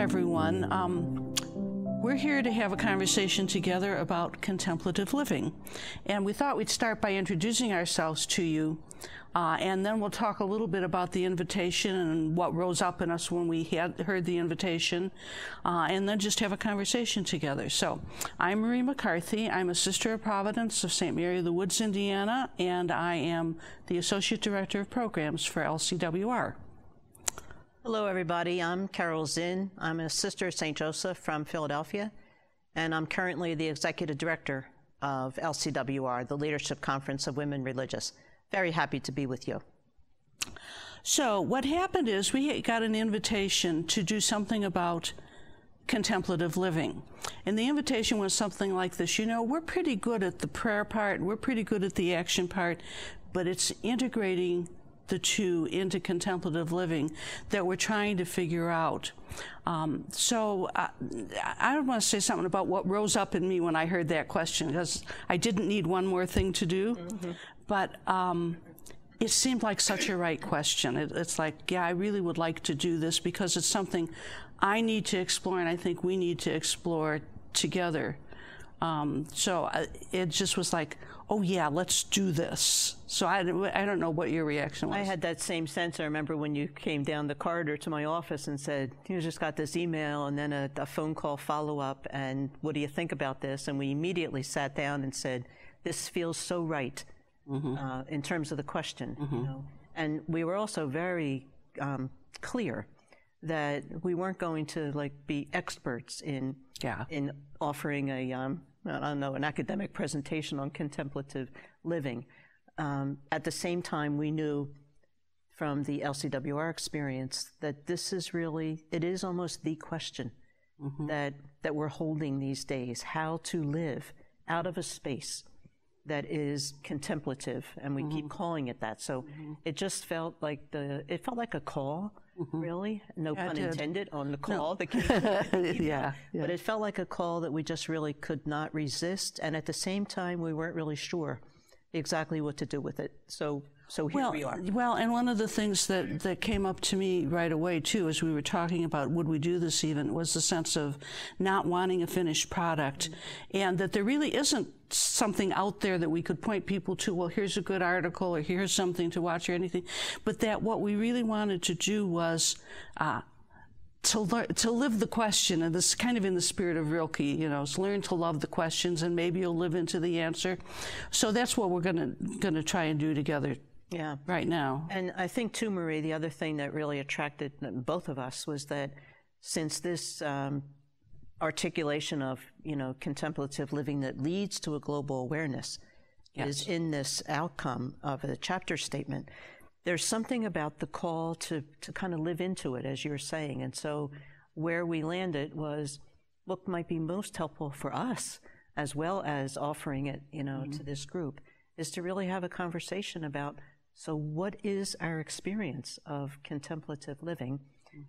everyone. We're here to have a conversation together about contemplative living. And we thought we'd start by introducing ourselves to you, and then we'll talk a little bit about the invitation and what rose up in us when we had heard the invitation, and then just have a conversation together. So, I'm Marie McCarthy. I'm a Sister of Providence of St. Mary of the Woods, Indiana, and I am the Associate Director of Programs for LCWR. Hello, everybody. I'm Carol Zinn. I'm a Sister of St. Joseph from Philadelphia, and I'm currently the Executive Director of LCWR, the Leadership Conference of Women Religious. Very happy to be with you. So what happened is we got an invitation to do something about contemplative living. And the invitation was something like this: you know, we're pretty good at the prayer part, we're pretty good at the action part, but it's integrating the two into contemplative living that we're trying to figure out. So I want to say something about what rose up in me when I heard that question, because I didn't need one more thing to do, but it seemed like such a right question. It's like, yeah, I really would like to do this because it's something I need to explore, and I think we need to explore together. So it just was like, oh yeah, let's do this. So I don't know what your reaction was. I had that same sense. I remember when you came down the corridor to my office and said, you just got this email and then a phone call follow-up, and what do you think about this? And we immediately sat down and said, this feels so right in terms of the question. You know? And we were also very clear that we weren't going to be experts in offering a I don't know, an academic presentation on contemplative living. At the same time, we knew from the LCWR experience that this is really, it is almost the question that we're holding these days: how to live out of a space that is contemplative, and we keep calling it that. So it just felt like a call. Really, no pun intended on the call. No. But it felt like a call that we just really could not resist, and at the same time, we weren't really sure exactly what to do with it. So here we are. Well, and one of the things that came up to me right away too, as we were talking about would we do this even, was the sense of not wanting a finished product, and that there really isn't something out there that we could point people to, well, here's a good article or here's something to watch or anything, but that what we really wanted to do was to live the question, and this is kind of in the spirit of Rilke, you know, is learn to love the questions and maybe you'll live into the answer. So that's what we're gonna try and do together right now. And I think too, Marie, the other thing that really attracted both of us was that since this articulation of, you know, contemplative living that leads to a global awareness is in this outcome of the chapter statement, there's something about the call to kind of live into it, as you're saying. And so where we landed was what might be most helpful for us, as well as offering it, you know, to this group, is to really have a conversation about, so what is our experience of contemplative living?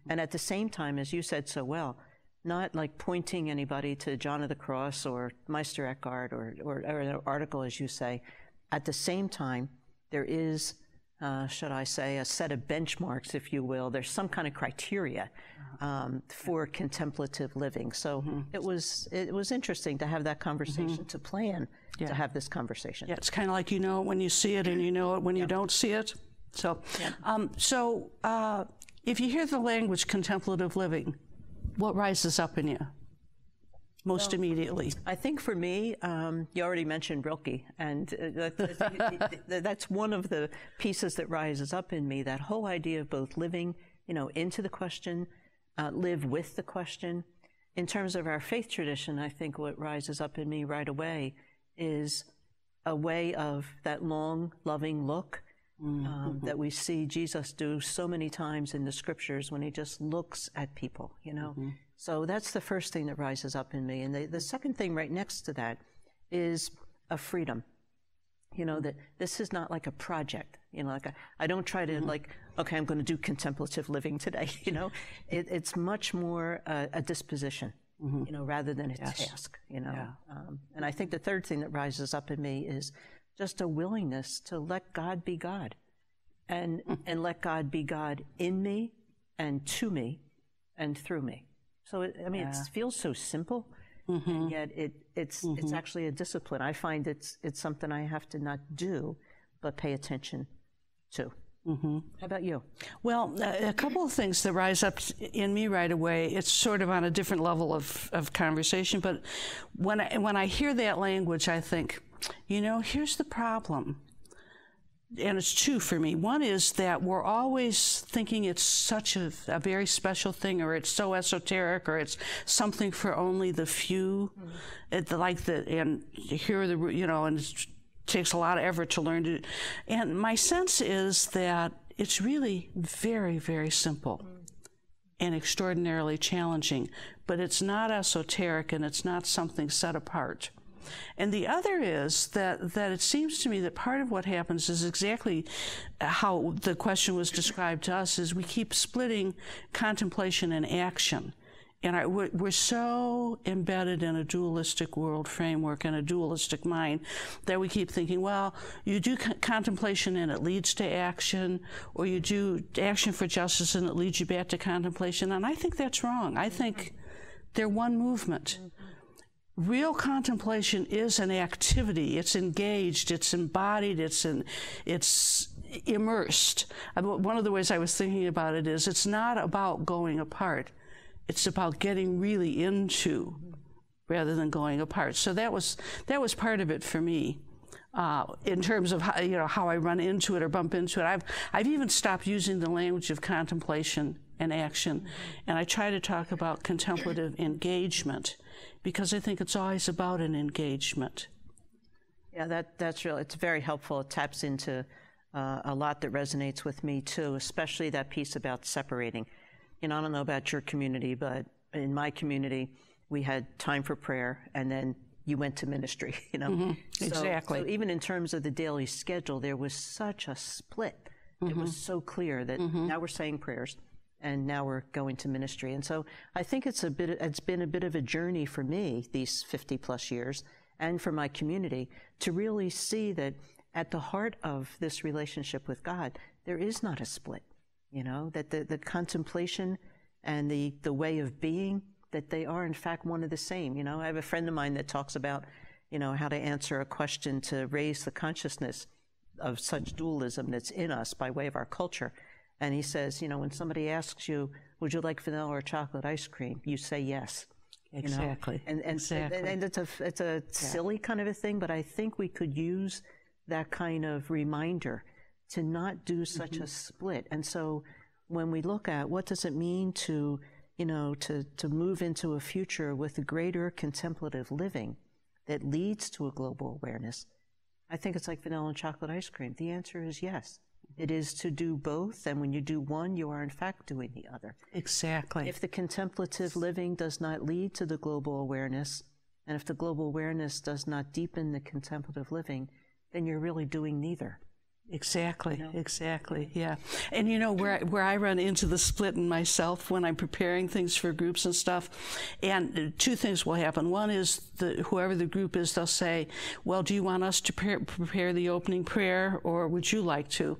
And at the same time, as you said so well, not like pointing anybody to John of the Cross or Meister Eckhart or an article, as you say. At the same time, there is, should I say, a set of benchmarks, if you will. There's some kind of criteria for contemplative living. So it was interesting to have that conversation, to plan to have this conversation. Yeah, it's kind of like, you know it when you see it, and you know it when you don't see it. So, if you hear the language contemplative living, what rises up in you most immediately? I think for me, you already mentioned Rilke, and that's one of the pieces that rises up in me, that whole idea of both living, you know, into the question, live with the question. In terms of our faith tradition, I think what rises up in me right away is a way of that long, loving look that we see Jesus do so many times in the scriptures when he just looks at people, you know. So that's the first thing that rises up in me. And the second thing right next to that is a freedom. You know, that this is not like a project, you know, like I don't try to okay, I'm going to do contemplative living today, you know. It's much more a disposition, you know, rather than a task, you know. And I think the third thing that rises up in me is just a willingness to let God be God, and let God be God in me and to me and through me. So, I mean, it feels so simple, and yet it's actually a discipline. I find it's something I have to not do, but pay attention to. How about you? Well, a couple of things that rise up in me right away. It's sort of on a different level of conversation, but when I hear that language, I think, you know, here's the problem. And it's two for me. One is that we're always thinking it's such a very special thing, or it's so esoteric, or it's something for only the few. And here are the, you know, and it takes a lot of effort to learn to. And my sense is that it's really very, very simple and extraordinarily challenging, but it's not esoteric and it's not something set apart. And the other is that it seems to me that part of what happens is exactly how the question was described to us, is we keep splitting contemplation and action. And we're so embedded in a dualistic world framework and a dualistic mind that we keep thinking, well, you do contemplation and it leads to action, or you do action for justice and it leads you back to contemplation. And I think that's wrong. I think they're one movement. Real contemplation is an activity. It's engaged, it's embodied, it's immersed. One of the ways I was thinking about it is it's not about going apart. It's about getting really into rather than going apart. So that was part of it for me, in terms of how, you know, how I run into it or bump into it. I've even stopped using the language of contemplation and action, and I try to talk about contemplative engagement, because I think it's always about an engagement. Yeah, that's real. It's very helpful. It taps into a lot that resonates with me too, especially that piece about separating. You know, I don't know about your community, but in my community, we had time for prayer, and then you went to ministry, you know. Exactly. So even in terms of the daily schedule, there was such a split. It was so clear that now we're saying prayers, and now we're going to ministry. And so I think it's been a bit of a journey for me these 50 plus years, and for my community, to really see that at the heart of this relationship with God, there is not a split. You know, that the contemplation and the way of being, that they are in fact one of the same. You know, I have a friend of mine that talks about, you know, how to answer a question to raise the consciousness of such dualism that's in us by way of our culture. And he says, you know, when somebody asks you, would you like vanilla or chocolate ice cream? You say yes. Exactly. You know? And it's a silly kind of a thing, but I think we could use that kind of reminder to not do such a split. And so when we look at what does it mean to, you know, to move into a future with a greater contemplative living that leads to a global awareness, I think it's like vanilla and chocolate ice cream. The answer is yes. It is to do both, and when you do one, you are in fact doing the other. Exactly. If the contemplative living does not lead to the global awareness, and if the global awareness does not deepen the contemplative living, then you're really doing neither. Exactly, exactly, yeah. And you know, where I run into the split in myself when I'm preparing things for groups and stuff, and two things will happen. One is whoever the group is, they'll say, well, do you want us to prepare the opening prayer, or would you like to?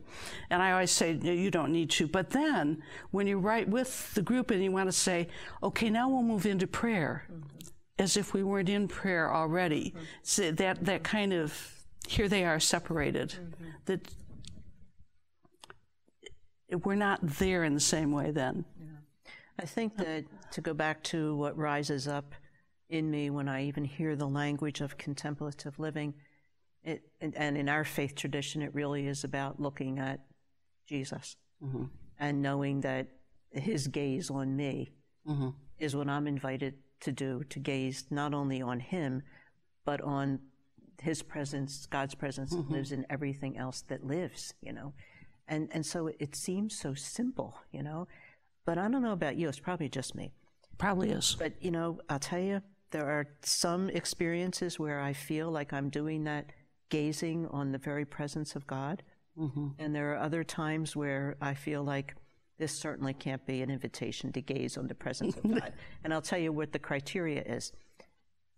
And I always say, no, you don't need to. But then, when you're right with the group and you want to say, okay, now we'll move into prayer, as if we weren't in prayer already. So that kind of, here they are separated. That we're not there in the same way then. Yeah. I think that, to go back to what rises up in me when I even hear the language of contemplative living, and in our faith tradition, it really is about looking at Jesus and knowing that his gaze on me is what I'm invited to do, to gaze not only on him, but on his presence, God's presence, that lives in everything else that lives, you know. And so it seems so simple, you know. But I don't know about you, it's probably just me. Probably is. But, you know, I'll tell you, there are some experiences where I feel like I'm doing that gazing on the very presence of God. And there are other times where I feel like this certainly can't be an invitation to gaze on the presence of God. And I'll tell you what the criteria is.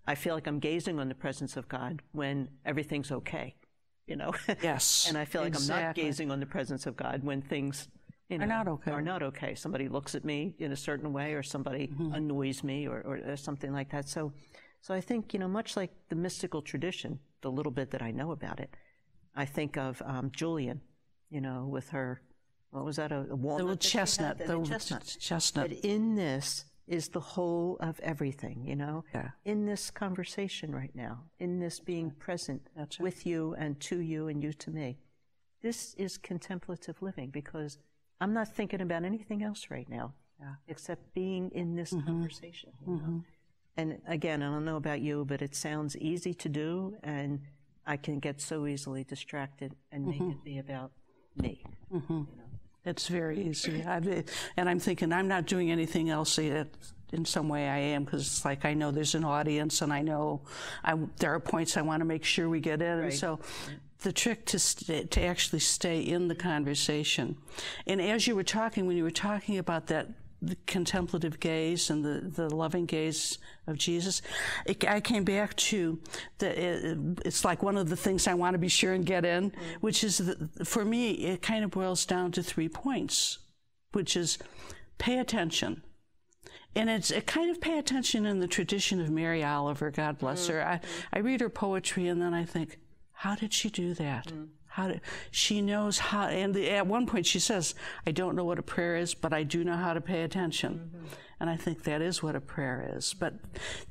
I feel like I'm gazing on the presence of God when everything's okay, you know? Yes. And I feel like I'm not gazing on the presence of God when things, are not okay. Are not okay. Somebody looks at me in a certain way, or somebody annoys me, or something like that. So I think, much like the mystical tradition, the little bit that I know about it, I think of Julian, with her, what was that, a walnut? The chestnut. The chestnut. But in this is the whole of everything, in this conversation right now, in this being present with you and to you and you to me. This is contemplative living, because I'm not thinking about anything else right now except being in this conversation. And again, I don't know about you, but it sounds easy to do, and I can get so easily distracted and make it be about me. It's very easy. And I'm thinking, I'm not doing anything else. In some way I am, because it's like I know there's an audience, and I know there are points I want to make sure we get in. Right. And so the trick to actually stay in the conversation. And as you were talking, when you were talking about that, the contemplative gaze and the loving gaze of Jesus, I came back to it's like one of the things I want to be sure and get in, which is for me, it kind of boils down to 3 points, which is pay attention. And it's a kind of pay attention in the tradition of Mary Oliver, God bless her. I read her poetry, and then I think, how did she do that? She knows how, and at one point she says, I don't know what a prayer is, but I do know how to pay attention. And I think that is what a prayer is. But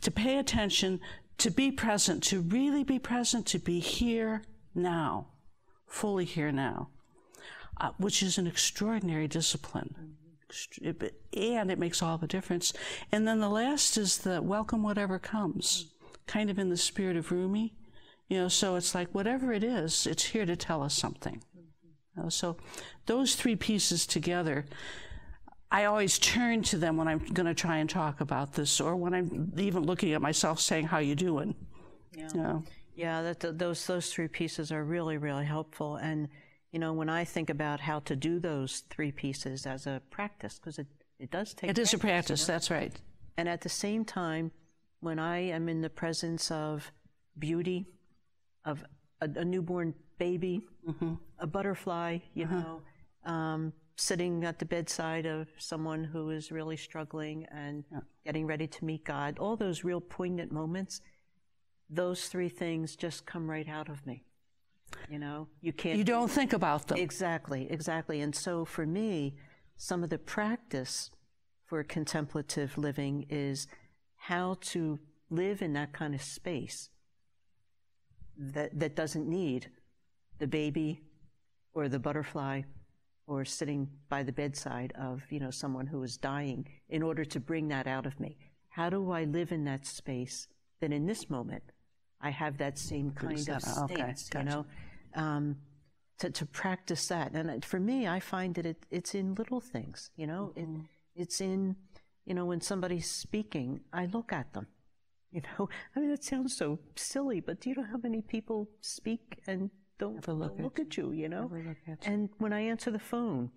to pay attention, to be present, to really be present, to be here now, fully here now, which is an extraordinary discipline. And it makes all the difference. And then the last is the welcome whatever comes, kind of in the spirit of Rumi. So it's like whatever it is, it's here to tell us something. So those 3 pieces together, I always turn to them when I'm going to try and talk about this, or when I'm even looking at myself saying, how you doing? Yeah, those 3 pieces are really, really helpful. And, when I think about how to do those 3 pieces as a practice, because it does take It is a practice, that's right. And at the same time, when I am in the presence of beauty, of a newborn baby, a butterfly, sitting at the bedside of someone who is really struggling and getting ready to meet God, all those real poignant moments, those 3 things just come right out of me. You don't think about them. Exactly. And so for me, some of the practice for contemplative living is how to live in that kind of space that doesn't need the baby or the butterfly or sitting by the bedside of, someone who is dying, in order to bring that out of me. How do I live in that space that in this moment I have that same kind of stance, to practice that. And for me, I find that it's in little things, it's in, when somebody's speaking, I look at them. It sounds so silly, but do you know how many people speak and don't look at you, And when I answer the phone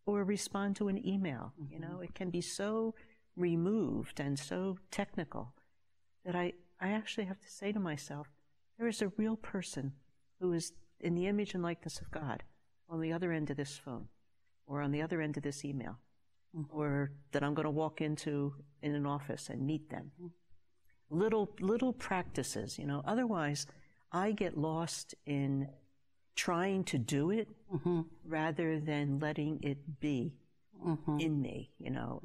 or respond to an email, it can be so removed and so technical that I actually have to say to myself, there is a real person who is in the image and likeness of God on the other end of this phone, or on the other end of this email, or that I'm going to walk into in an office and meet them. Little practices, otherwise I get lost in trying to do it rather than letting it be in me,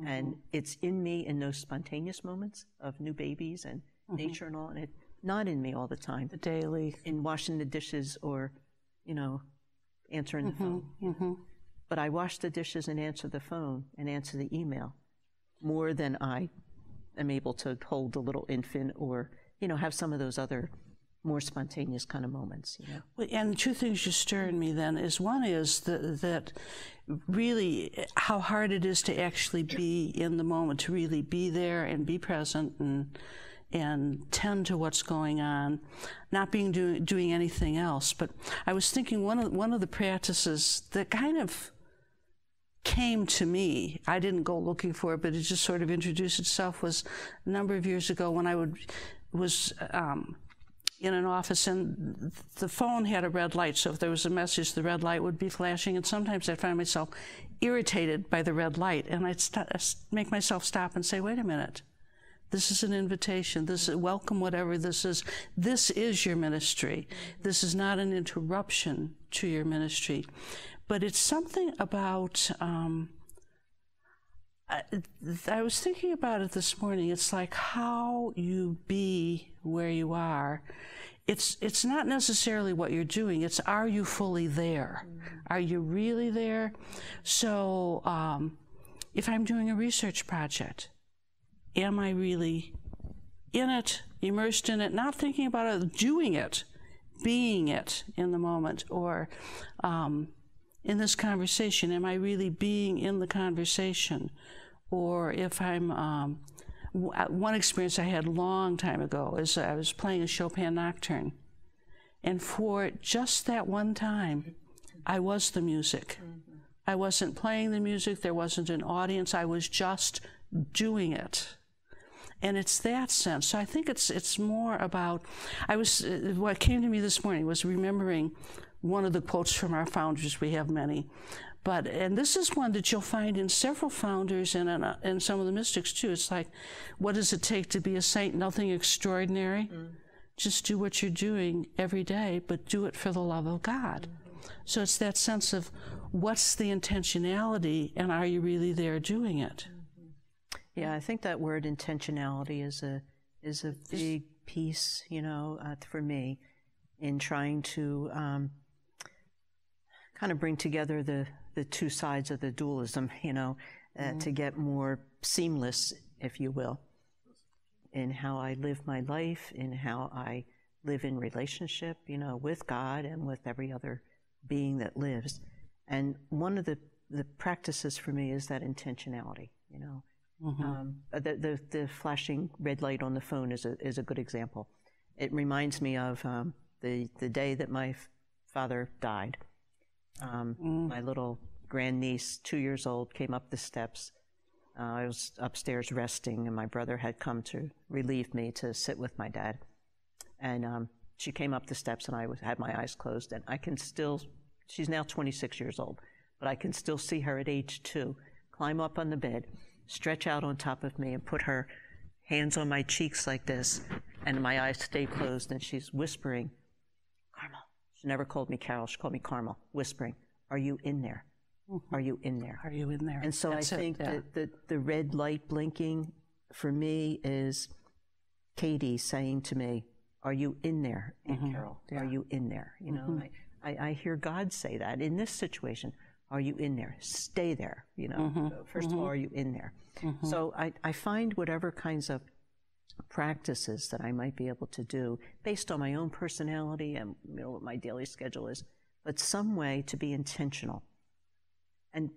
and it's in me in those spontaneous moments of new babies and nature and all, and it's not in me all the time. The daily. In washing the dishes or, answering the phone. But I wash the dishes and answer the phone and answer the email more than I am able to hold a little infant or, have some of those other more spontaneous kind of moments. And 2 things you stir in me then is, one is that really how hard it is to actually be in the moment, to really be there and be present and tend to what's going on, not doing anything else. But I was thinking one of the practices that kind of came to me, I didn't go looking for it, but it just sort of introduced itself, was a number of years ago when I was in an office, and the phone had a red light, so if there was a message, the red light would be flashing, and sometimes I'd find myself irritated by the red light, and I'd make myself stop and say, wait a minute, this is an invitation, this is welcome, whatever this is your ministry. This is not an interruption to your ministry. But it's something about, I was thinking about it this morning. It's like how you be where you are. It's not necessarily what you're doing. It's, are you fully there? Are you really there? So if I'm doing a research project, am I really in it, immersed in it, not thinking about it, doing it, being it in the moment? Or in this conversation, am I really being in the conversation? Or if I'm, one experience I had a long time ago is I was playing a Chopin nocturne. And for just that one time, I was the music. I wasn't playing the music, there wasn't an audience, I was just doing it. And it's that sense. So I think it's more about, what came to me this morning was remembering one of the quotes from our founders. We have many. And this is one that you'll find in several founders and in some of the mystics too. It's like, what does it take to be a saint? Nothing extraordinary. Just do what you're doing every day, but do it for the love of God. So it's that sense of what's the intentionality, and are you really there doing it? Yeah, I think that word intentionality is a big piece, for me, in trying to kind of bring together the two sides of the dualism, to get more seamless, if you will, in how I live my life, in how I live in relationship, with God and with every other being that lives. And one of the practices for me is that intentionality, The flashing red light on the phone is a good example. It reminds me of the day that my father died. My little grandniece, 2 years old, came up the steps. I was upstairs resting, and my brother had come to relieve me to sit with my dad. And she came up the steps, and I had my eyes closed, and I can still, she's now 26 years old, but I can still see her at age 2 climb up on the bed, stretch out on top of me, and put her hands on my cheeks like this, and my eyes stay closed, and she's whispering, Carmel. She never called me Carol, she called me Carmel, whispering, are you in there? Are you in there? Are you in there? And so That's I think yeah. that the red light blinking for me is Katie saying to me, are you in there, Aunt Carol? Yeah. Are you in there? I hear God say that in this situation. Are you in there? Stay there. First of all, are you in there? So I find whatever kinds of practices that I might be able to do based on my own personality and what my daily schedule is, but some way to be intentional. And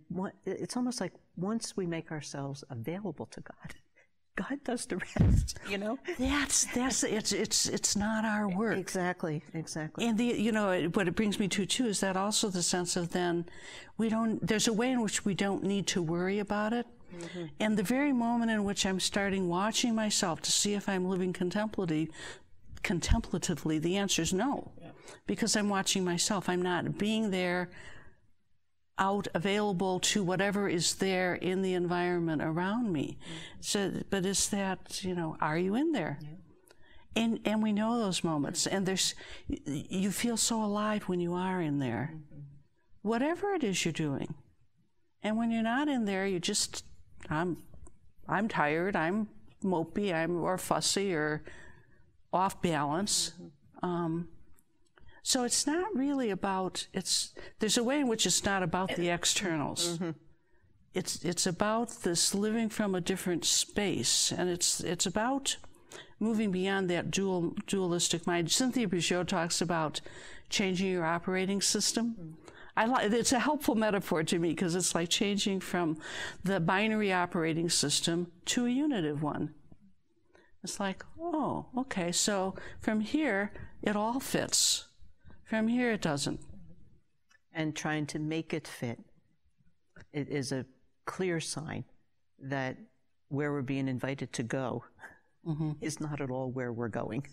it's almost like once we make ourselves available to God, God does the rest, That's it's not our work. Exactly. And what it brings me to too is that also the sense of then there's a way in which we don't need to worry about it. And the very moment in which I'm starting watching myself to see if I'm living contemplatively, the answer is no. Yeah. Because I'm watching myself. I'm not being there out available to whatever is there in the environment around me. So, but it's that, are you in there? Yeah. And we know those moments, and you feel so alive when you are in there. Whatever it is you're doing. And when you're not in there, you just, I'm tired, I'm mopey, or fussy, or off balance. So it's not really about, there's a way in which it's not about the externals. It's about this living from a different space, and it's about moving beyond that dualistic mind. Cynthia Brigitte talks about changing your operating system. It's a helpful metaphor to me because it's like changing from the binary operating system to a unitive one. It's like, oh, okay, so from here, it all fits. From here, it doesn't. And trying to make it fit, it is a clear sign that where we're being invited to go is not at all where we're going.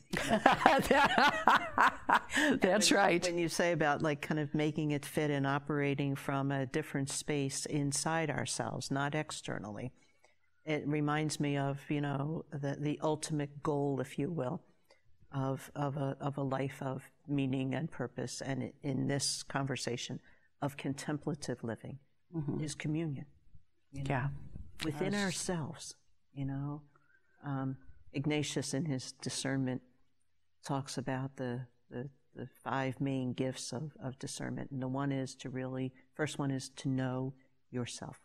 That's right. When you say about like kind of making it fit and operating from a different space inside ourselves, not externally, it reminds me of, you know, the ultimate goal, if you will, of a life of meaning and purpose, and in this conversation of contemplative living is communion. You know, Yeah. within ourselves, you know. Ignatius in his discernment talks about the 5 main gifts of discernment. And the one is first one is to know yourself.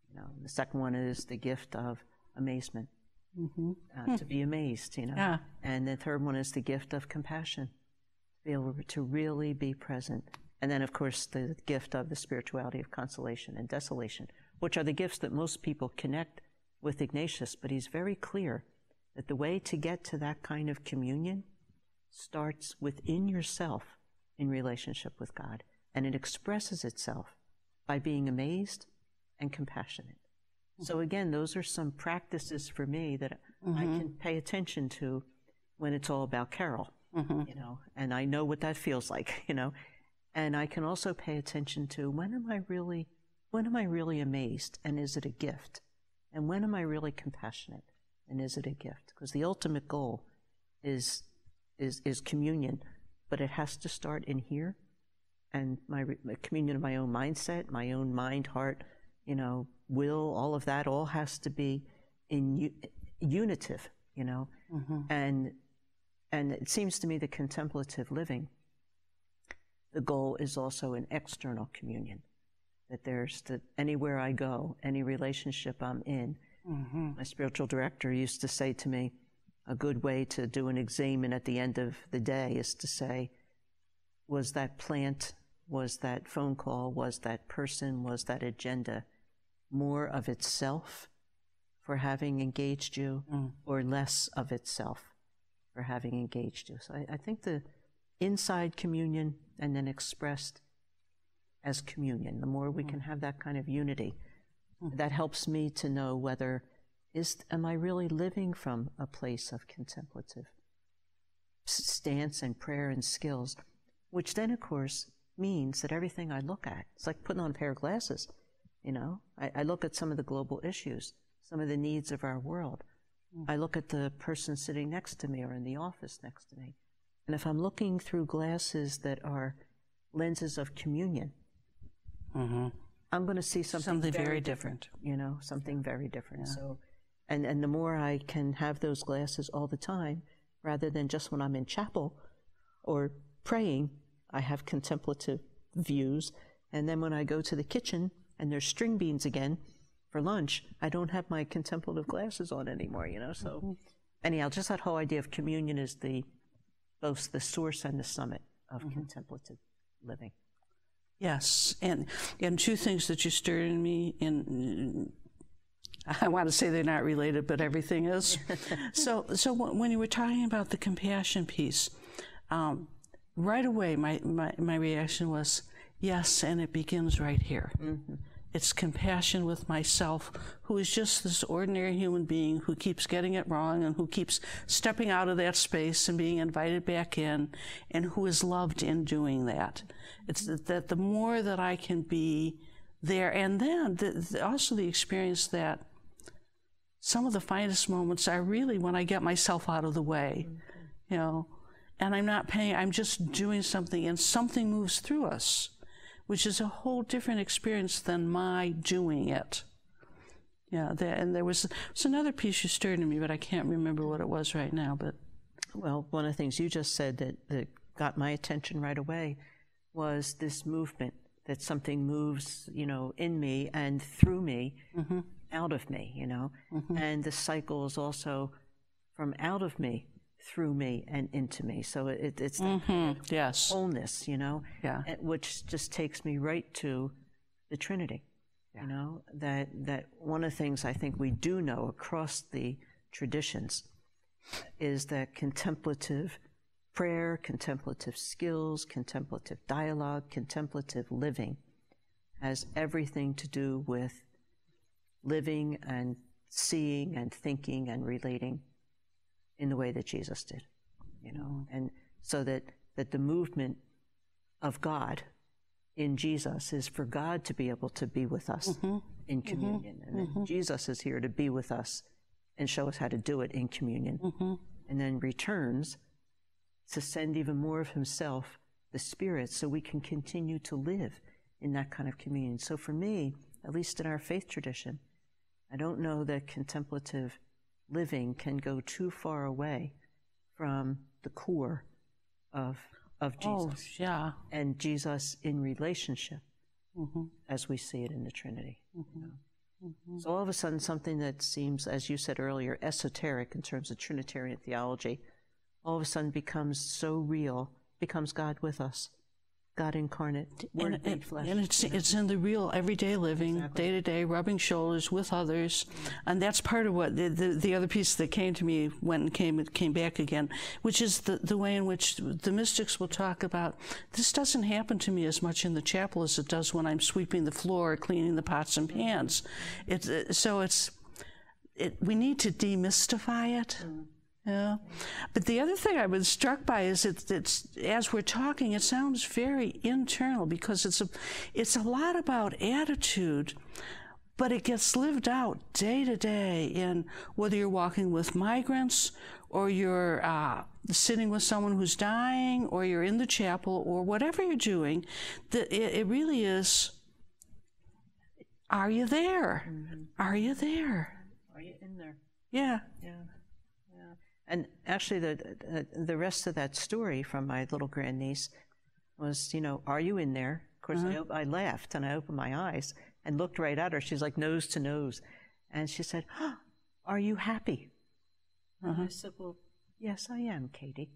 You know, the second one is the gift of amazement, to be amazed, you know. Yeah. And the third one is the gift of compassion, to be able to really be present. And then, of course, the gift of the spirituality of consolation and desolation, which are the gifts that most people connect with Ignatius. But he's very clear that the way to get to that kind of communion starts within yourself in relationship with God. And it expresses itself by being amazed and compassionate. So again, those are some practices for me that I can pay attention to when it's all about Carol, you know, and I know what that feels like, you know. And I can also pay attention to when am I really amazed, and is it a gift? And when am I really compassionate, and is it a gift? Because the ultimate goal is communion, but it has to start in here, and my communion of my own mindset, my own mind, heart, you know, will, all of that, all has to be in unitive, you know. And it seems to me that contemplative living, the goal is also an external communion. That anywhere I go, any relationship I'm in, my spiritual director used to say to me, a good way to do an examen at the end of the day is to say, was that plant, was that phone call, was that person, was that agenda more of itself for having engaged you, or less of itself for having engaged you? So I think the inside communion and then expressed as communion, the more we can have that kind of unity, that helps me to know whether am I really living from a place of contemplative stance and prayer and skills, which then, of course, means that everything I look at, it's like putting on a pair of glasses, you know. I look at some of the global issues, some of the needs of our world. I look at the person sitting next to me or in the office next to me. And if I'm looking through glasses that are lenses of communion, I'm going to see something very different, you know, something very different. Yeah. So, and the more I can have those glasses all the time, rather than just when I'm in chapel or praying, I have contemplative views. And then when I go to the kitchen and there's string beans again for lunch, I don't have my contemplative glasses on anymore, you know. So anyhow, just that whole idea of communion is both the source and the summit of contemplative living. Yes, and 2 things that you stirred in me, I want to say they're not related, but everything is. So when you were talking about the compassion piece, right away my reaction was, yes, and it begins right here. It's compassion with myself, who is just this ordinary human being who keeps getting it wrong and who keeps stepping out of that space and being invited back in, and who is loved in doing that. It's that the more that I can be there, and then also the experience that some of the finest moments are really when I get myself out of the way, you know, and I'm just doing something, and something moves through us, which is a whole different experience than my doing it. Yeah, and there was another piece you stirred in me, but I can't remember what it was right now. But well, one of the things you just said that got my attention right away was this movement, that something moves, you know, in me and through me, out of me, you know, and the cycle is also from out of me, through me, and into me. So it's that kind of wholeness, you know, which just takes me right to the Trinity, you know, that one of the things I think we do know across the traditions is that contemplative prayer, contemplative skills, contemplative dialogue, contemplative living has everything to do with living and seeing and thinking and relating in the way that Jesus did, and so that the movement of God in Jesus is for God to be able to be with us in communion, and then Jesus is here to be with us and show us how to do it in communion, and then returns to send even more of himself, the Spirit, so we can continue to live in that kind of communion. So for me, at least in our faith tradition, I don't know that contemplative living can go too far away from the core of Jesus. And Jesus in relationship, as we see it in the Trinity. So all of a sudden, something that seems, as you said earlier, esoteric in terms of Trinitarian theology, all of a sudden becomes so real, becomes God with us, God incarnate, Word made flesh. And it's in the real everyday living, day to day, rubbing shoulders with others, and that's part of what the other piece that came to me when it came back again, which is the way in which the mystics will talk about, this doesn't happen to me as much in the chapel as it does when I'm sweeping the floor or cleaning the pots and pans. We need to demystify it. Yeah, but the other thing I was struck by is it's as we're talking, it sounds very internal because it's a lot about attitude, but it gets lived out day to day in whether you're walking with migrants or you're sitting with someone who's dying or you're in the chapel or whatever you're doing. It really is, are you there? Are you there? Are you in there? Yeah. Yeah. And actually, the rest of that story from my little grandniece was, are you in there? Of course, I laughed and I opened my eyes and looked right at her. She's like nose to nose. And she said, are you happy? I said, well, yes, I am, Katie.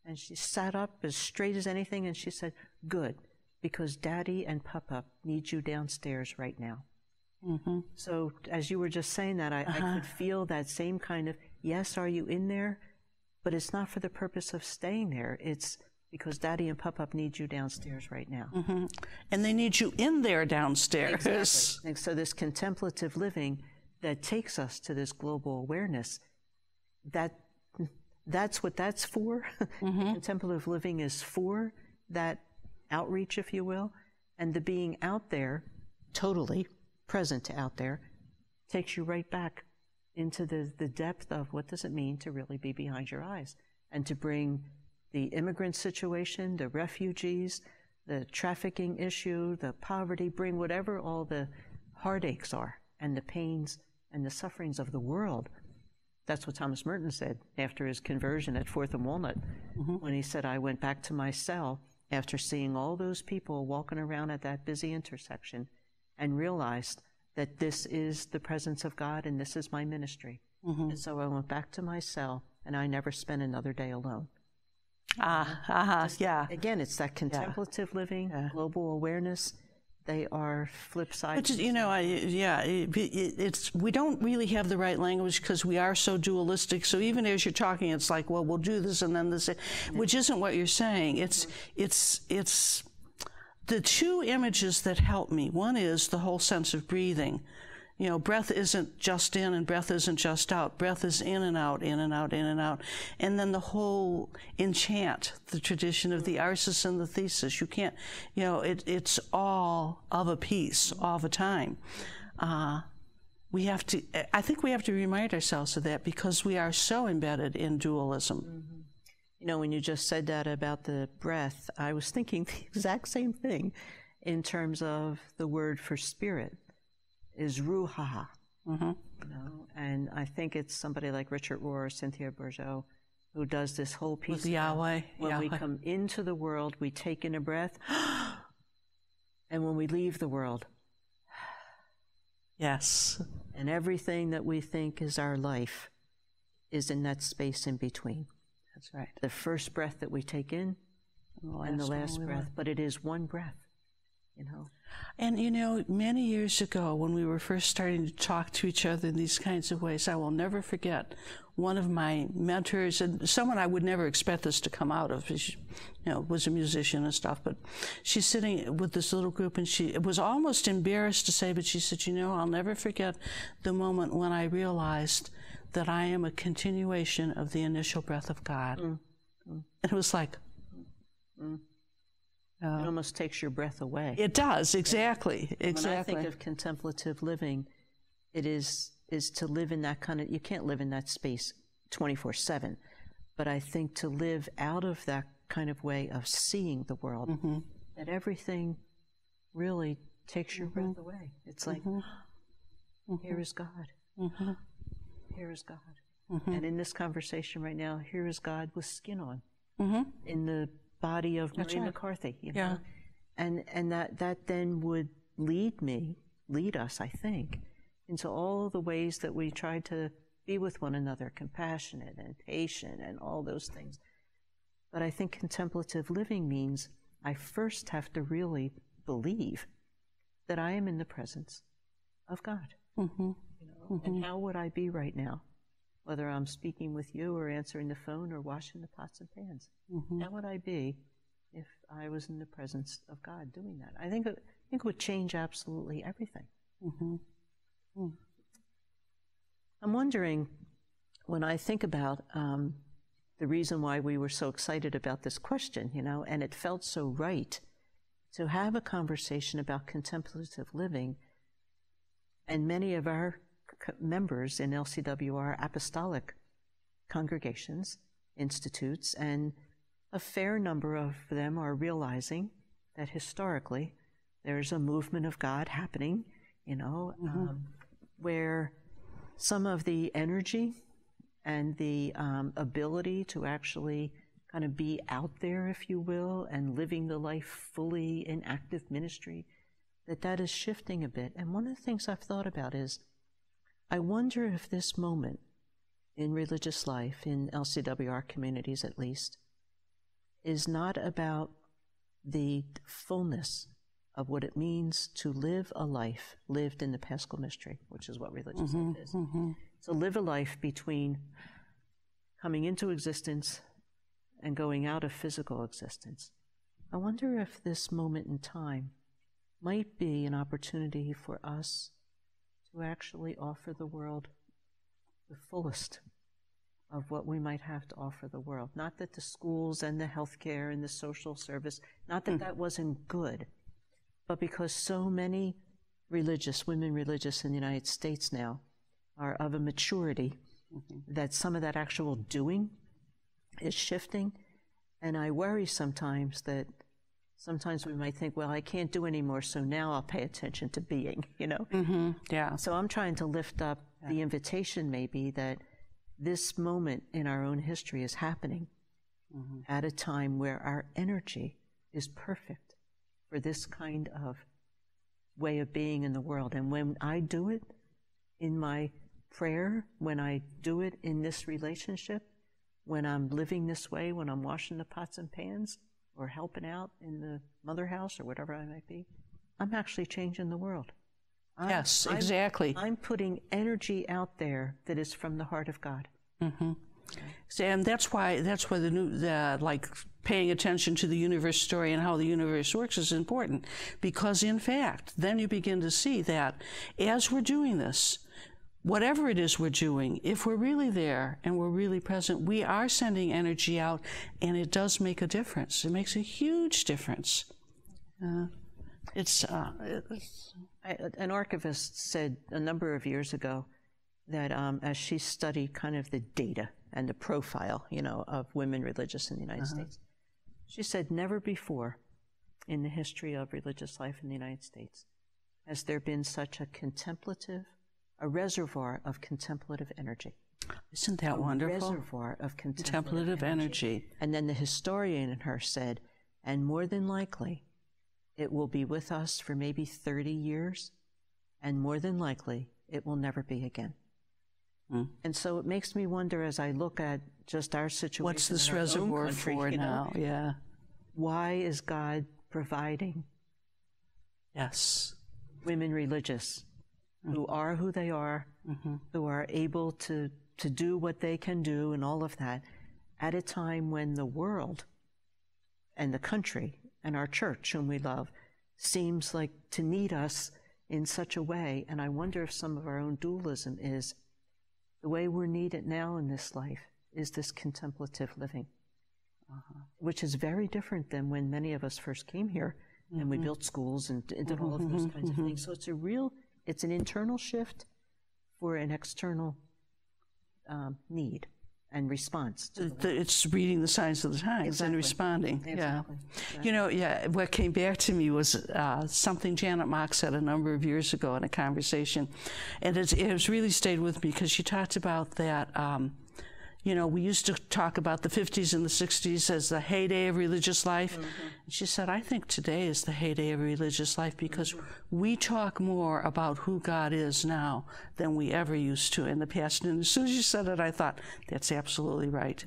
And she sat up as straight as anything and she said, good, because Daddy and Papa need you downstairs right now. So as you were just saying that, I could feel that same kind of, yes, are you in there? But it's not for the purpose of staying there. It's because Daddy and Papa need you downstairs right now. And they need you in there downstairs. Exactly. And so this contemplative living that takes us to this global awareness, that's what that's for. Contemplative living is for that outreach, if you will. And the being out there, totally present out there, takes you right back into the depth of what does it mean to really be behind your eyes and to bring the immigrant situation, the refugees, the trafficking issue, the poverty, bring whatever all the heartaches are and the pains and the sufferings of the world. That's what Thomas Merton said after his conversion at 4th and Walnut, when he said, I went back to my cell after seeing all those people walking around at that busy intersection and realized that this is the presence of God and this is my ministry. And so I went back to my cell and I never spent another day alone. Again, it's that contemplative living, global awareness. They are flip sides. But, we don't really have the right language because we are so dualistic. So even as you're talking, it's like, well, we'll do this and then this, which isn't what you're saying. It's the two images that help me. One is the whole sense of breathing. Breath isn't just in and breath isn't just out. Breath is in and out, in and out, in and out. And then the whole enchant, the tradition of the arsis and the thesis. You can't, it's all of a piece, all the time. I think we have to remind ourselves of that because we are so embedded in dualism. When you just said that about the breath, I was thinking the exact same thing in terms of the word for spirit is ruha. And I think it's somebody like Richard Rohr or Cynthia Bourgeau who does this whole piece. With Yahweh. When we come into the world, we take in a breath, and when we leave the world, yes. And everything that we think is our life is in that space in between. That's right. The first breath that we take in and the last breath, but it is one breath, And, many years ago when we were first starting to talk to each other in these kinds of ways, I will never forget one of my mentors, and someone I would never expect this to come out of, she, was a musician and stuff, but she's sitting with this little group and she was almost embarrassed to say, but she said, I'll never forget the moment when I realized that I am a continuation of the initial breath of God. And it was like, it almost takes your breath away. It does, exactly, exactly. When I think of contemplative living, it is to live in that kind of, you can't live in that space 24/7, but I think to live out of that kind of way of seeing the world, that everything really takes your breath away. It's like, here is God. Here is God. And in this conversation right now, here is God with skin on, in the body of Marie McCarthy. You know? And that then would lead us, I think, into all of the ways that we try to be with one another, compassionate and patient and all those things. But I think contemplative living means I first have to really believe that I am in the presence of God. You know? And how would I be right now, whether I'm speaking with you or answering the phone or washing the pots and pans? How would I be if I was in the presence of God doing that? I think it would change absolutely everything. I'm wondering, when I think about the reason why we were so excited about this question, you know, and it felt so right to have a conversation about contemplative living, and many of our members in LCWR apostolic congregations, institutes, and a fair number of them are realizing that historically there's a movement of God happening, you know, where some of the energy and the ability to actually kind of be out there, if you will, and living the life fully in active ministry, that is shifting a bit. And one of the things I've thought about is, I wonder if this moment in religious life, in LCWR communities at least, is not about the fullness of what it means to live a life lived in the Paschal Mystery, which is what religious life is. So live a life between coming into existence and going out of physical existence. I wonder if this moment in time might be an opportunity for us to actually offer the world the fullest of what we might have to offer the world. Not that the schools and the healthcare and the social service, not that that wasn't good, but because so many women religious in the United States now are of a maturity that some of that actual doing is shifting. And I worry sometimes that we might think, well, I can't do anymore, so now I'll pay attention to being, you know? So I'm trying to lift up the invitation maybe that this moment in our own history is happening at a time where our energy is perfect for this kind of way of being in the world. And when I do it in my prayer, when I do it in this relationship, when I'm living this way, when I'm washing the pots and pans or helping out in the mother house or whatever I might be, I'm actually changing the world. Yes, exactly. I'm putting energy out there that is from the heart of God. And that's why the like paying attention to the universe story and how the universe works is important, because in fact, then you begin to see that as we're doing this, whatever it is we're doing, if we're really there and we're really present, we are sending energy out, and it does make a difference. It makes a huge difference. An archivist said a number of years ago that as she studied kind of the data and the profile, you know, of women religious in the United States, she said never before in the history of religious life in the United States has there been such a reservoir of contemplative energy. Isn't that wonderful? A reservoir of contemplative energy. And then the historian in her said, and more than likely, it will be with us for maybe 30 years, and more than likely, it will never be again. And so it makes me wonder, as I look at just our situation, what's this reservoir for now? Yeah. Why is God providing women religious who are who they are, who are able to do what they can do and all of that, at a time when the world and the country and our church, whom we love, seems like to need us in such a way? And I wonder if some of our own dualism is the way we're needed now in this life is this contemplative living, which is very different than when many of us first came here and we built schools and did all of those kinds of things. So it's an internal shift for an external need and response to it's reading the signs of the times and responding. Exactly. You know, what came back to me was something Janet Mock said a number of years ago in a conversation, and it has really stayed with me because she talked about that. You know, we used to talk about the 50s and the 60s as the heyday of religious life. And she said, I think today is the heyday of religious life because we talk more about who God is now than we ever used to in the past. And as soon as you said it, I thought, that's absolutely right.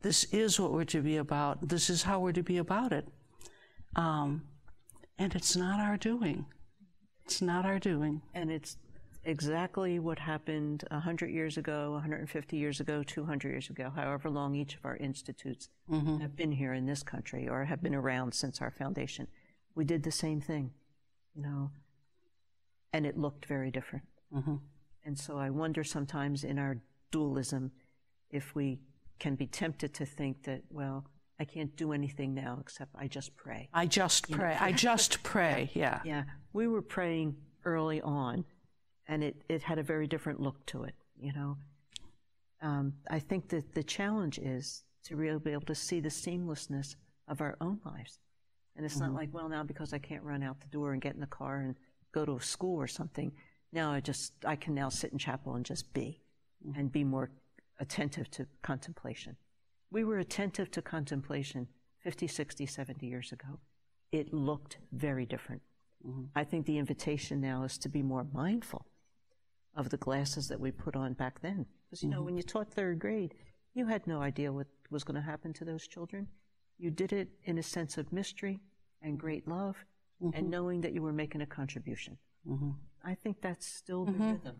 This is what we're to be about. This is how we're to be about it. And it's not our doing. It's not our doing. And it's exactly what happened 100 years ago, 150 years ago, 200 years ago, however long each of our institutes have been here in this country or have been around since our foundation. We did the same thing, you know, and it looked very different. And so I wonder sometimes in our dualism if we can be tempted to think that, well, I can't do anything now except I just pray. I just pray. I just pray, yeah. Yeah, we were praying early on, and it had a very different look to it, you know. I think that the challenge is to really be able to see the seamlessness of our own lives. And it's not like, well, now because I can't run out the door and get in the car and go to a school or something, now I can now sit in chapel and just be, and be more attentive to contemplation. We were attentive to contemplation 50, 60, 70 years ago. It looked very different. I think the invitation now is to be more mindful of the glasses that we put on back then. Because, you know, when you taught third grade, you had no idea what was going to happen to those children. You did it in a sense of mystery and great love and knowing that you were making a contribution. I think that's still the rhythm.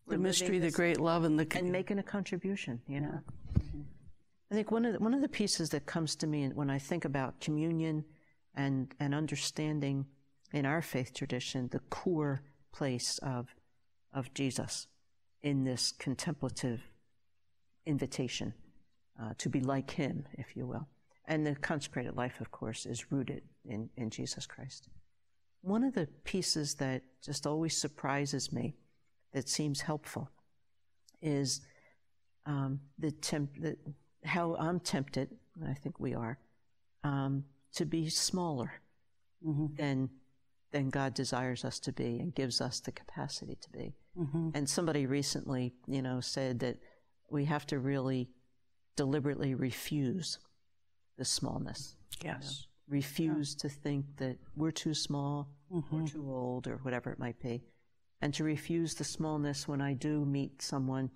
The mystery, the great love, and making a contribution, you know. I think one of the pieces that comes to me when I think about communion and understanding in our faith tradition the core place of Jesus in this contemplative invitation to be like him, if you will. And the consecrated life, of course, is rooted in Jesus Christ. One of the pieces that just always surprises me, that seems helpful, is how I'm tempted, and I think we are, to be smaller than God desires us to be and gives us the capacity to be. And somebody recently, you know, said that we have to really deliberately refuse the smallness. Yes. You know? Refuse to think that we're too small or too old or whatever it might be. And to refuse the smallness when I do meet someone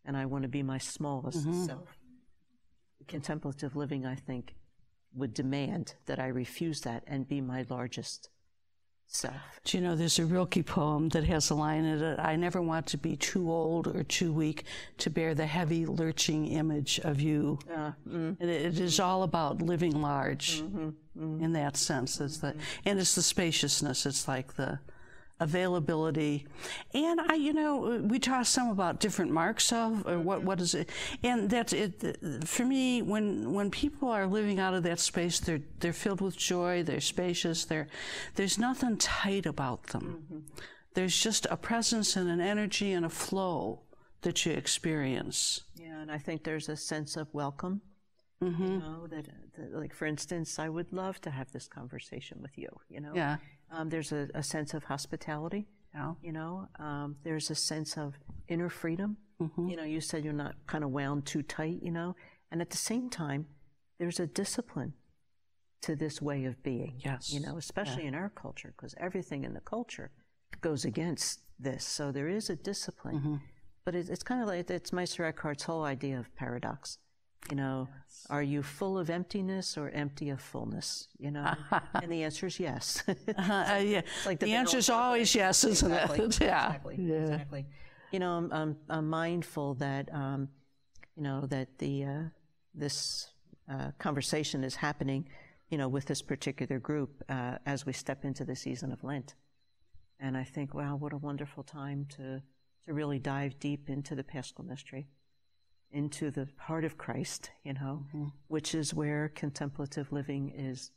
and I want to be my smallest self. Contemplative living, I think, would demand that I refuse that and be my largest self. Do you know, there's a Rilke poem that has a line in it, I never want to be too old or too weak to bear the heavy, lurching image of you. It is all about living large in that sense. And it's the spaciousness. It's like the availability. And you know, we talked some about different marks of, or what is it, and that's it. For me, when people are living out of that space, they're filled with joy, they're spacious, there's nothing tight about them. There's just a presence and an energy and a flow that you experience. Yeah, and I think there's a sense of welcome. You know, that like, for instance, I would love to have this conversation with you, you know. Yeah. There's a sense of hospitality, you know. There's a sense of inner freedom. You know, you said you're not kind of wound too tight, you know. And at the same time, there's a discipline to this way of being, you know, especially in our culture, because everything in the culture goes against this. So there is a discipline. But it's kind of like, it's Meister Eckhart's whole idea of paradox. You know, are you full of emptiness or empty of fullness? You know, and the answer is yes. Yeah, like the answer is always yes, isn't it? Yeah, exactly. You know, I'm mindful that you know, that this conversation is happening, you know, with this particular group as we step into the season of Lent, and I think, wow, what a wonderful time to to really dive deep into the Paschal Mystery, into the heart of Christ, which is where contemplative living is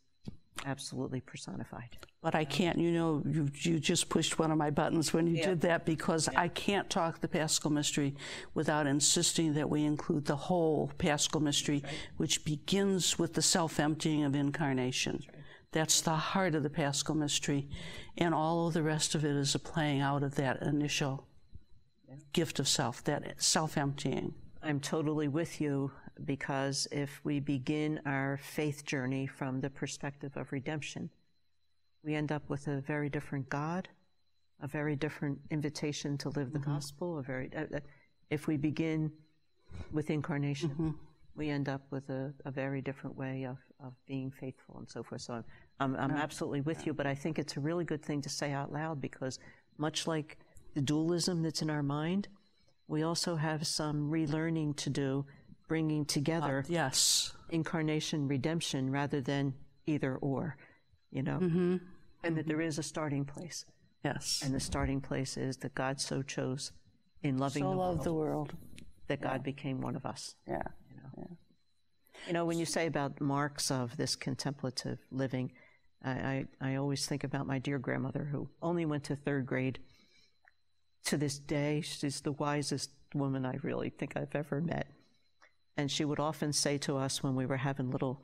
absolutely personified. But I can't, you just pushed one of my buttons when you did that, because I can't talk the Paschal Mystery without insisting that we include the whole Paschal Mystery, which begins with the self-emptying of incarnation. That's the heart of the Paschal Mystery, and all of the rest of it is a playing out of that initial gift of self, that self-emptying. I'm totally with you, because if we begin our faith journey from the perspective of redemption, we end up with a very different God, a very different invitation to live the gospel. If we begin with incarnation, we end up with a very different way of being faithful and so forth. So I'm absolutely with you, but I think it's a really good thing to say out loud, because much like the dualism that's in our mind, we also have some relearning to do, bringing together incarnation, redemption, rather than either or, and that there is a starting place. Yes. And the starting place is that God so chose in loving the world that God became one of us. Yeah. When you say about marks of this contemplative living, I always think about my dear grandmother, who only went to 3rd grade. To this day, she's the wisest woman I really think I've ever met. And she would often say to us when we were having little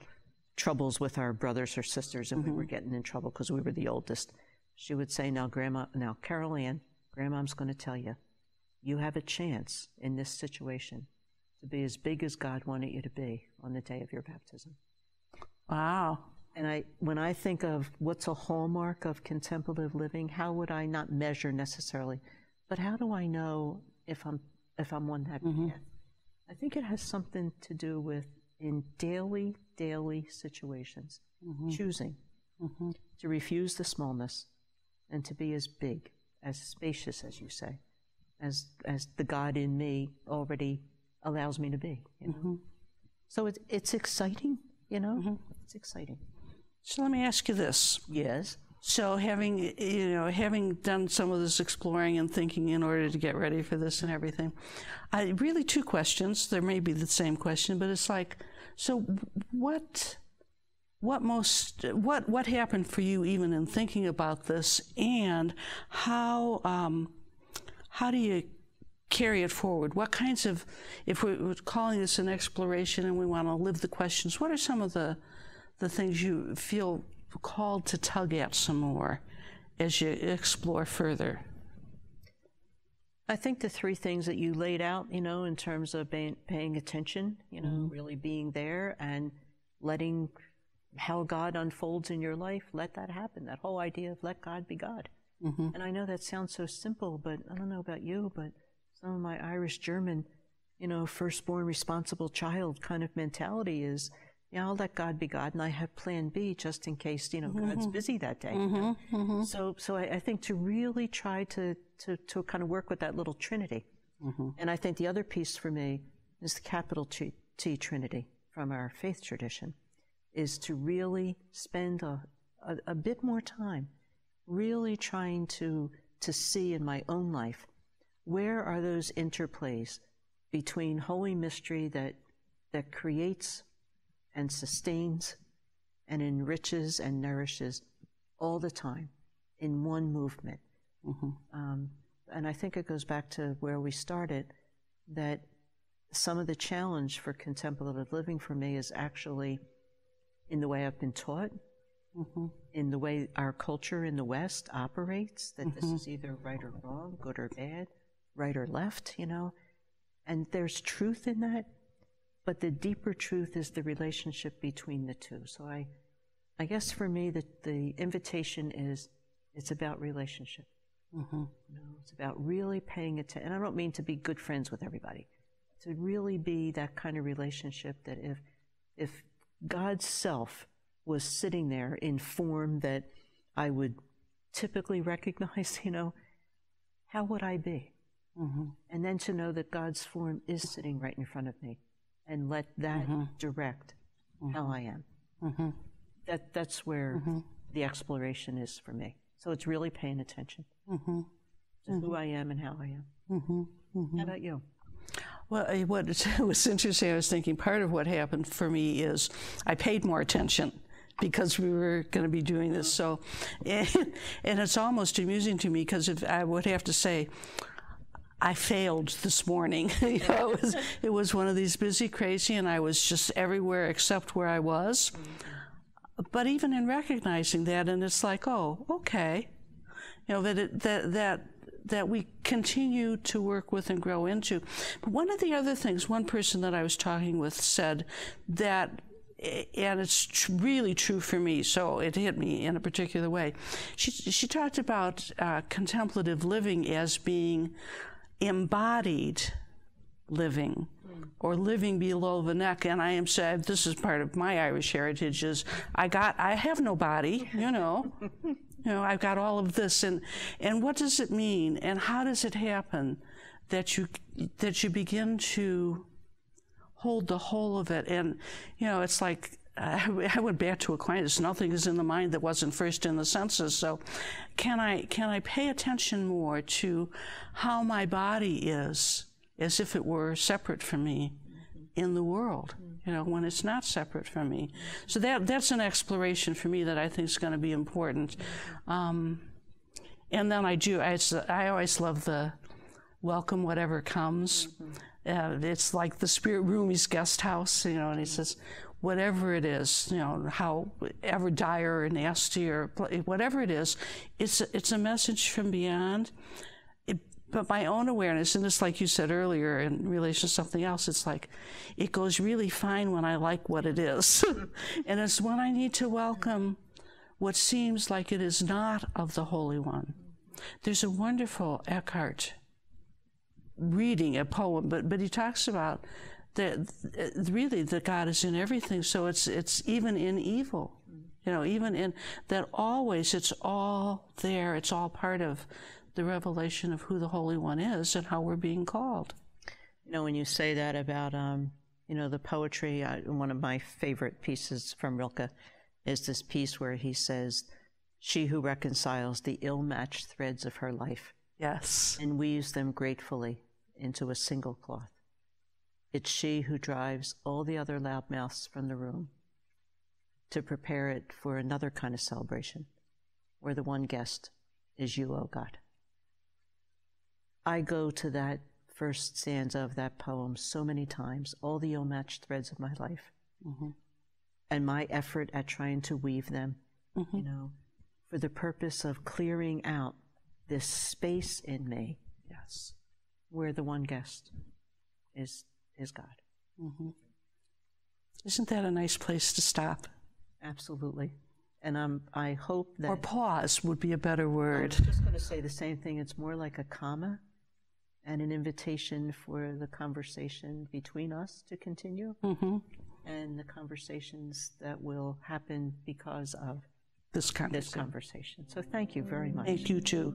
troubles with our brothers or sisters, and we were getting in trouble because we were the oldest, she would say, now Carol Ann, Grandma's going to tell you, you have a chance in this situation to be as big as God wanted you to be on the day of your baptism. Wow. And when I think of what's a hallmark of contemplative living, how would I not measure necessarily, but how do I know if I'm on that path? I think it has something to do with in daily situations, choosing to refuse the smallness and to be as big, as spacious, as you say, as the God in me already allows me to be. So it's exciting, It's exciting. So let me ask you this. Yes. So having done some of this exploring and thinking in order to get ready for this and everything, really 2 questions. There may be the same question, but it's like, so what happened for you even in thinking about this, and how do you carry it forward? What kinds of, if we're calling this an exploration and we want to live the questions, what are some of the things you feel called to tug at some more as you explore further? I think the 3 things that you laid out, in terms of paying attention, really being there and letting how God unfolds in your life, let that happen. That whole idea of let God be God. And I know that sounds so simple, but I don't know about you, but some of my Irish-German, firstborn responsible child kind of mentality is, I'll let God be God, and I have plan B just in case, God's busy that day. So I think to really try to kind of work with that little Trinity. And I think the other piece for me is the capital T Trinity from our faith tradition, is to really spend a bit more time really trying to see in my own life, where are those interplays between Holy Mystery that creates and sustains and enriches and nourishes all the time in one movement. And I think it goes back to where we started, that some of the challenge for contemplative living for me is actually in the way I've been taught, in the way our culture in the West operates, that this is either right or wrong, good or bad, right or left, and there's truth in that. But the deeper truth is the relationship between the two. So I guess for me, the invitation is, it's about relationship. It's about really paying attention. And I don't mean to be good friends with everybody. To really be that kind of relationship that if God's self was sitting there in form that I would typically recognize, how would I be? And then to know that God's form is sitting right in front of me, and let that direct how I am. That's where the exploration is for me. So it's really paying attention. to who I am and how I am. How about you? Well, what was interesting, I was thinking part of what happened for me is I paid more attention because we were going to be doing this. So, and it's almost amusing to me because if I would have to say, I failed this morning. You know, it was one of these busy, crazy, and I was just everywhere except where I was. But even in recognizing that, and it's like, oh, okay, you know, that we continue to work with and grow into. But one of the other things, one person that I was talking with said that, and it's really true for me, so it hit me in a particular way. She talked about contemplative living as being embodied living, or living below the neck. And I am said, this is part of my Irish heritage, is I have no body, you know. You know, I've got all of this, and what does it mean, and how does it happen that you begin to hold the whole of it? And you know, it's like I went back to Aquinas. Nothing is in the mind that wasn't first in the senses. So, can I pay attention more to how my body is, as if it were separate from me, in the world? You know, when it's not separate from me. So that's an exploration for me that I think is going to be important. And then I always love the welcome whatever comes. It's like the Spirit Rumi's guest house, you know, and he says, whatever it is, you know, however dire or nasty or whatever it is, it's a message from beyond. But my own awareness, and it's like you said earlier in relation to something else, it's like it goes really fine when I like what it is. And it's when I need to welcome what seems like it is not of the Holy One. There's a wonderful Eckhart reading, a poem, but he talks about that really that God is in everything, so it's even in evil. You know, even in that, always it's all there, it's all part of the revelation of who the Holy One is and how we're being called. You know, when you say that about, you know, the poetry, one of my favorite pieces from Rilke is this piece where he says, she who reconciles the ill-matched threads of her life. Yes. And weaves them gratefully into a single cloth. It's she who drives all the other loudmouths from the room to prepare it for another kind of celebration, where the one guest is you, O God. I go to that first stanza of that poem so many times, all the ill-matched threads of my life, and my effort at trying to weave them, you know, for the purpose of clearing out this space in me, yes, where the one guest is God. Isn't that a nice place to stop? Absolutely. And I hope that... Or pause would be a better word. I was just going to say the same thing. It's more like a comma and an invitation for the conversation between us to continue, and the conversations that will happen because of this conversation. So thank you very much. Thank you, too.